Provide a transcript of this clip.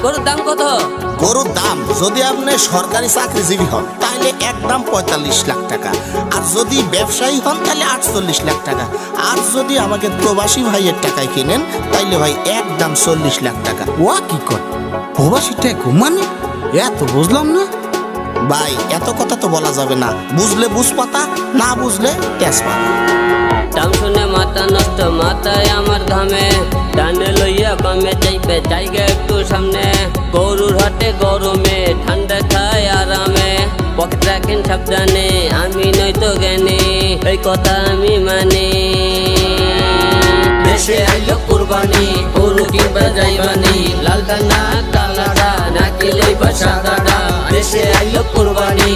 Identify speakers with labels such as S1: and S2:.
S1: গরুর দাম কত?
S2: গরুর দাম যদি আপনি সরকারি চাকরিজীবী হন তাহলে একদম 45 লাখ টাকা, আর যদি ব্যবসায়ী হন তাহলে 48 লাখ টাকা, আর যদি আমাকে প্রবাসী ভাইয়ের টাকায় কিনেন তাইলে ভাই একদম 40 লাখ টাকা।
S3: ওয়া কি কর প্রবাসী টাকা মানে এত বুঝলাম না
S2: ভাই এত কথা তো বলা যাবে না, বুঝলে বুঝপাতা, না বুঝলে তেজপাতা।
S1: দাম শুনে মাথা নষ্ট, মাথায় আমার ঘামে, ডানে লইয়া কমে চাইবে জায়গা একটু সামনে। গরুর হাটে গরমে, ঠান্ডা খায় আরামে, পকেট রাখেন সাবধানে, আমি নয়তো জ্ঞানী, এই কথা আমি মানি। দেশে আইলো কুরবানি, গরু কিংবা যাইবানি, লালটা না কালাটা, নাকি লইবা সাদাটা। দেশে আইলো কুরবানি।